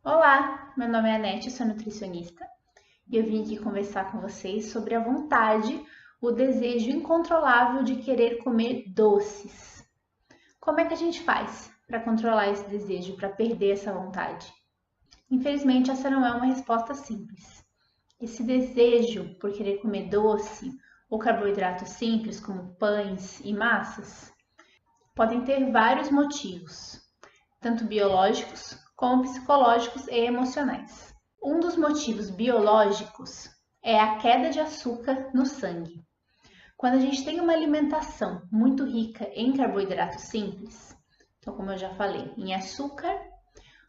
Olá, meu nome é Anete, sou nutricionista e eu vim aqui conversar com vocês sobre a vontade, o desejo incontrolável de querer comer doces. Como é que a gente faz para controlar esse desejo, para perder essa vontade? Infelizmente, essa não é uma resposta simples. Esse desejo por querer comer doce ou carboidratos simples, como pães e massas, podem ter vários motivos, tanto biológicos como psicológicos e emocionais. Um dos motivos biológicos é a queda de açúcar no sangue. Quando a gente tem uma alimentação muito rica em carboidratos simples, então, como eu já falei, em açúcar,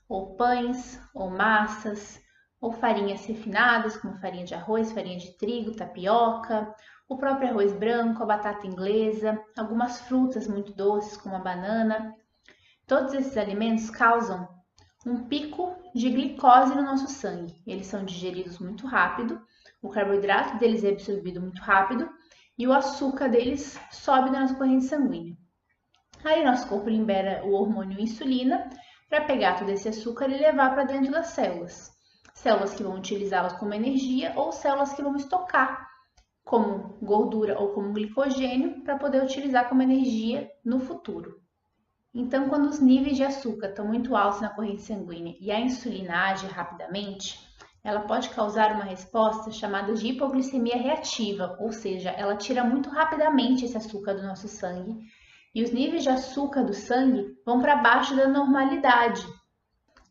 ou pães, ou massas, ou farinhas refinadas, como farinha de arroz, farinha de trigo, tapioca, o próprio arroz branco, a batata inglesa, algumas frutas muito doces, como a banana. Todos esses alimentos causam um pico de glicose no nosso sangue. Eles são digeridos muito rápido, o carboidrato deles é absorvido muito rápido e o açúcar deles sobe na nossa corrente sanguínea. Aí nosso corpo libera o hormônio insulina para pegar todo esse açúcar e levar para dentro das células. Células que vão utilizá-las como energia ou células que vão estocar como gordura ou como glicogênio para poder utilizar como energia no futuro. Então, quando os níveis de açúcar estão muito altos na corrente sanguínea e a insulina age rapidamente, ela pode causar uma resposta chamada de hipoglicemia reativa, ou seja, ela tira muito rapidamente esse açúcar do nosso sangue e os níveis de açúcar do sangue vão para baixo da normalidade.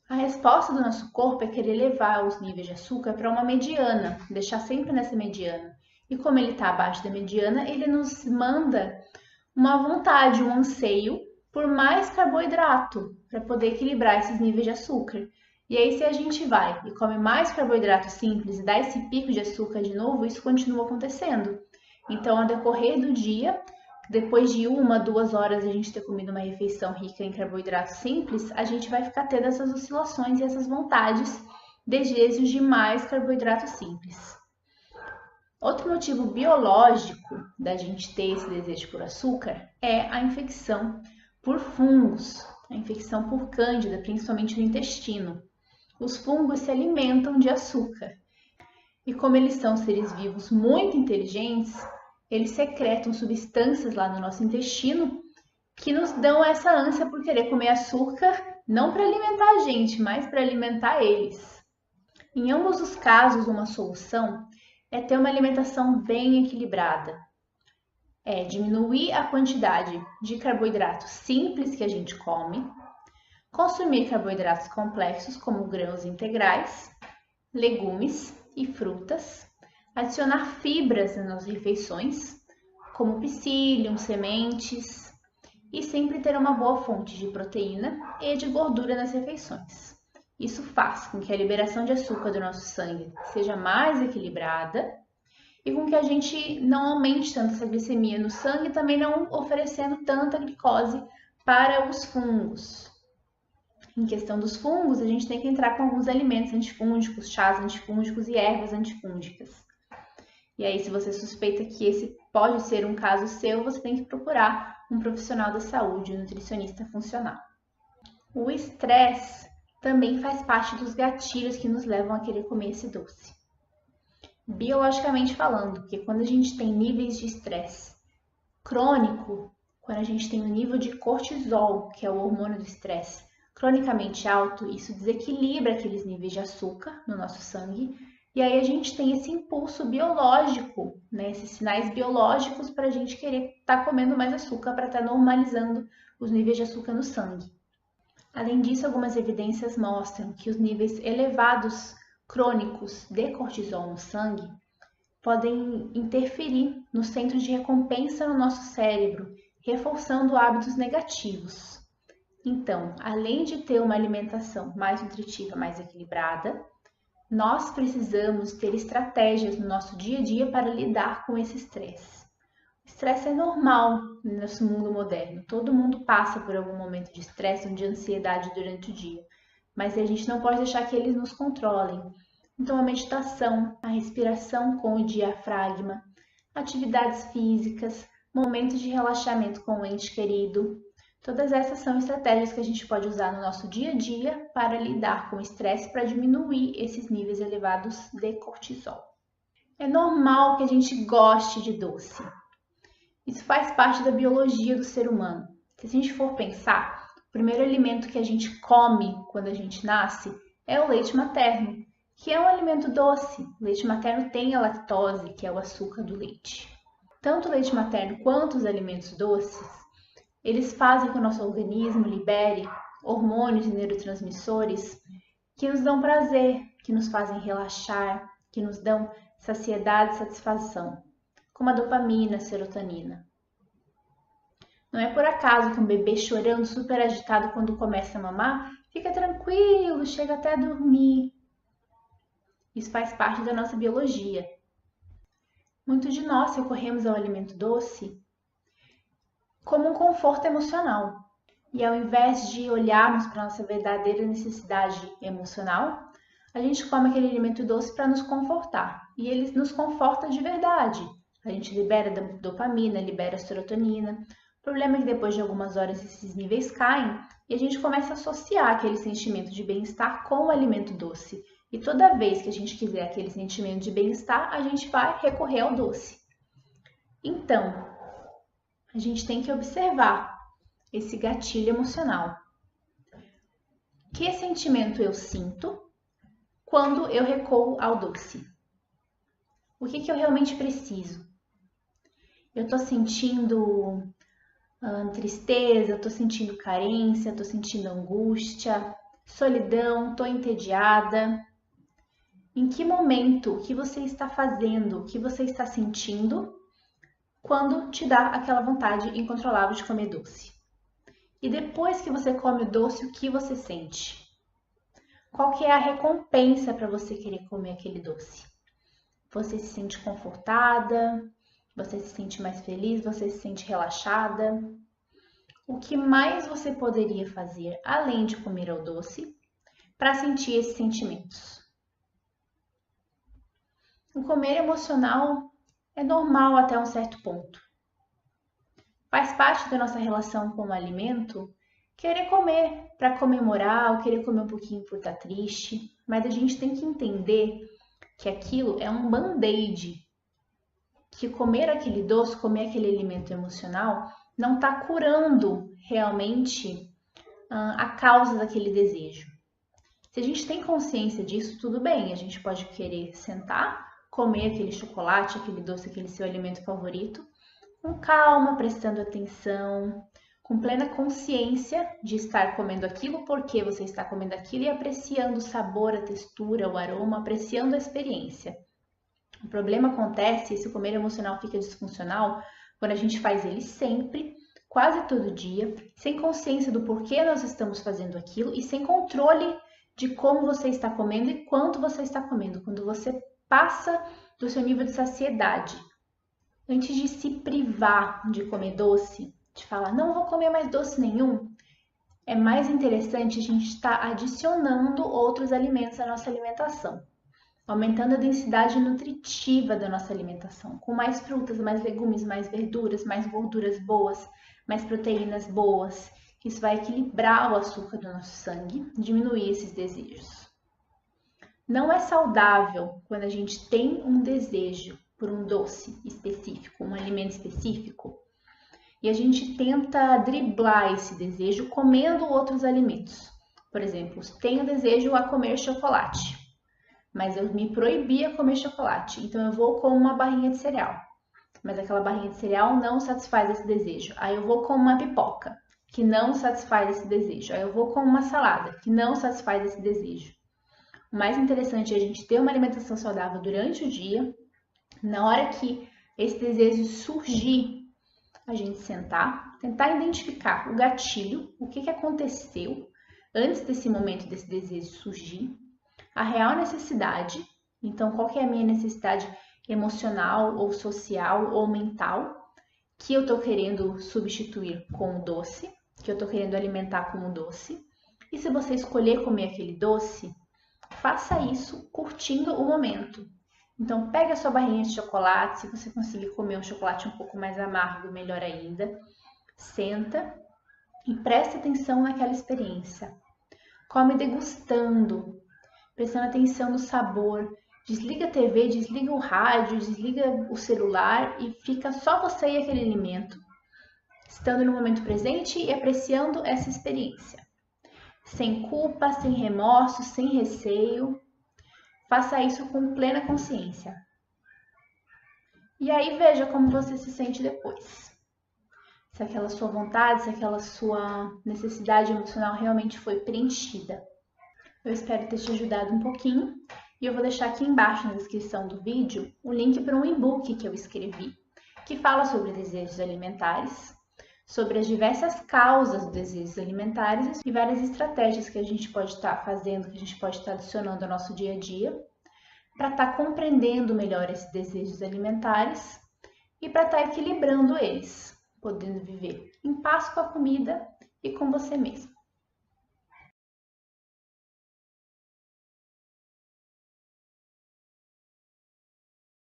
A resposta do nosso corpo é querer levar os níveis de açúcar para uma mediana, deixar sempre nessa mediana. E como ele está abaixo da mediana, ele nos manda uma vontade, um anseio por mais carboidrato para poder equilibrar esses níveis de açúcar. E aí, se a gente vai e come mais carboidrato simples e dá esse pico de açúcar de novo, isso continua acontecendo. Então, ao decorrer do dia, depois de 1, 2 horas a gente ter comido uma refeição rica em carboidrato simples, a gente vai ficar tendo essas oscilações e essas vontades, desejos de mais carboidrato simples. Outro motivo biológico da gente ter esse desejo por açúcar é a infecção por fungos, a infecção por cândida, principalmente no intestino. Os fungos se alimentam de açúcar e, como eles são seres vivos muito inteligentes, eles secretam substâncias lá no nosso intestino que nos dão essa ânsia por querer comer açúcar, não para alimentar a gente, mas para alimentar eles. Em ambos os casos, uma solução é ter uma alimentação bem equilibrada. É diminuir a quantidade de carboidratos simples que a gente come, consumir carboidratos complexos como grãos integrais, legumes e frutas, adicionar fibras nas refeições, como psyllium, sementes, e sempre ter uma boa fonte de proteína e de gordura nas refeições. Isso faz com que a liberação de açúcar do nosso sangue seja mais equilibrada e com que a gente não aumente tanto essa glicemia no sangue, também não oferecendo tanta glicose para os fungos. Em questão dos fungos, a gente tem que entrar com alguns alimentos antifúngicos, chás antifúngicos e ervas antifúngicas. E aí, se você suspeita que esse pode ser um caso seu, você tem que procurar um profissional da saúde, um nutricionista funcional. O estresse também faz parte dos gatilhos que nos levam a querer comer esse doce. Biologicamente falando, porque quando a gente tem níveis de estresse crônico, quando a gente tem um nível de cortisol, que é o hormônio do estresse, cronicamente alto, isso desequilibra aqueles níveis de açúcar no nosso sangue, e aí a gente tem esse impulso biológico, né, esses sinais biológicos para a gente querer estar comendo mais açúcar, para estar normalizando os níveis de açúcar no sangue. Além disso, algumas evidências mostram que os níveis elevados crônicos de cortisol no sangue podem interferir no centro de recompensa no nosso cérebro, reforçando hábitos negativos. Então, além de ter uma alimentação mais nutritiva, mais equilibrada, nós precisamos ter estratégias no nosso dia a dia para lidar com esse estresse. O estresse é normal no nosso mundo moderno. Todo mundo passa por algum momento de estresse ou de ansiedade durante o dia, mas a gente não pode deixar que eles nos controlem. Então, a meditação, a respiração com o diafragma, atividades físicas, momentos de relaxamento com o ente querido, Todas essas são estratégias que a gente pode usar no nosso dia a dia para lidar com o estresse, para diminuir esses níveis elevados de cortisol. É normal que a gente goste de doce. Isso faz parte da biologia do ser humano. Se a gente for pensar, o primeiro alimento que a gente come quando a gente nasce é o leite materno, que é um alimento doce. O leite materno tem a lactose, que é o açúcar do leite. Tanto o leite materno quanto os alimentos doces, eles fazem com que o nosso organismo libere hormônios e neurotransmissores que nos dão prazer, que nos fazem relaxar, que nos dão saciedade e satisfação, como a dopamina, a serotonina. Não é por acaso que um bebê chorando, super agitado quando começa a mamar, fica tranquilo, chega até a dormir. Isso faz parte da nossa biologia. Muitos de nós recorremos ao alimento doce como um conforto emocional. E ao invés de olharmos para a nossa verdadeira necessidade emocional, a gente come aquele alimento doce para nos confortar. E ele nos conforta de verdade. A gente libera dopamina, libera serotonina. O problema é que depois de algumas horas esses níveis caem e a gente começa a associar aquele sentimento de bem-estar com o alimento doce. E toda vez que a gente quiser aquele sentimento de bem-estar, a gente vai recorrer ao doce. Então, a gente tem que observar esse gatilho emocional. Que sentimento eu sinto quando eu recorro ao doce? O que eu realmente preciso? Eu estou sentindo tristeza, estou sentindo carência, estou sentindo angústia, solidão, estou entediada. Em que momento, o que você está fazendo, o que você está sentindo quando te dá aquela vontade incontrolável de comer doce? E depois que você come o doce, o que você sente? Qual que é a recompensa para você querer comer aquele doce? Você se sente confortada? Você se sente mais feliz? Você se sente relaxada? O que mais você poderia fazer, além de comer o doce, para sentir esses sentimentos? O comer emocional é normal até um certo ponto. Faz parte da nossa relação com o alimento querer comer para comemorar ou querer comer um pouquinho por estar triste, mas a gente tem que entender que aquilo é um band-aid, que comer aquele doce, comer aquele alimento emocional não está curando realmente a causa daquele desejo. Se a gente tem consciência disso, tudo bem, a gente pode querer sentar, comer aquele chocolate, aquele doce, aquele seu alimento favorito, com calma, prestando atenção, com plena consciência de estar comendo aquilo, porque você está comendo aquilo e apreciando o sabor, a textura, o aroma, apreciando a experiência. O problema acontece, esse comer emocional fica disfuncional, quando a gente faz ele sempre, quase todo dia, sem consciência do porquê nós estamos fazendo aquilo e sem controle de como você está comendo e quanto você está comendo, quando você passa do seu nível de saciedade. Antes de se privar de comer doce, de falar, não vou comer mais doce nenhum, é mais interessante a gente estar adicionando outros alimentos à nossa alimentação, aumentando a densidade nutritiva da nossa alimentação, com mais frutas, mais legumes, mais verduras, mais gorduras boas, mais proteínas boas. Isso vai equilibrar o açúcar do nosso sangue, diminuir esses desejos. Não é saudável quando a gente tem um desejo por um doce específico, um alimento específico, e a gente tenta driblar esse desejo comendo outros alimentos. Por exemplo, tenho desejo a comer chocolate, mas eu me proibi a comer chocolate, então eu vou com uma barrinha de cereal, mas aquela barrinha de cereal não satisfaz esse desejo. Aí eu vou com uma pipoca, que não satisfaz esse desejo. Aí eu vou com uma salada, que não satisfaz esse desejo. O mais interessante é a gente ter uma alimentação saudável durante o dia. Na hora que esse desejo surgir, a gente sentar, tentar identificar o gatilho, o que aconteceu antes desse momento desse desejo surgir, a real necessidade. Então, qual que é a minha necessidade emocional ou social ou mental que eu estou querendo substituir com o doce, que eu estou querendo alimentar com o doce. E se você escolher comer aquele doce, faça isso curtindo o momento. Então, pega a sua barrinha de chocolate, se você conseguir comer um chocolate um pouco mais amargo, melhor ainda. Senta e presta atenção naquela experiência. Come degustando, prestando atenção no sabor. Desliga a TV, desliga o rádio, desliga o celular e fica só você e aquele alimento, estando no momento presente e apreciando essa experiência. Sem culpa, sem remorso, sem receio. Faça isso com plena consciência. E aí veja como você se sente depois. Se aquela sua vontade, se aquela sua necessidade emocional realmente foi preenchida. Eu espero ter te ajudado um pouquinho e eu vou deixar aqui embaixo na descrição do vídeo o link para um e-book que eu escrevi, que fala sobre desejos alimentares, sobre as diversas causas dos desejos alimentares e várias estratégias que a gente pode estar fazendo, que a gente pode estar adicionando ao nosso dia a dia, para estar compreendendo melhor esses desejos alimentares e para estar equilibrando eles, podendo viver em paz com a comida e com você mesmo.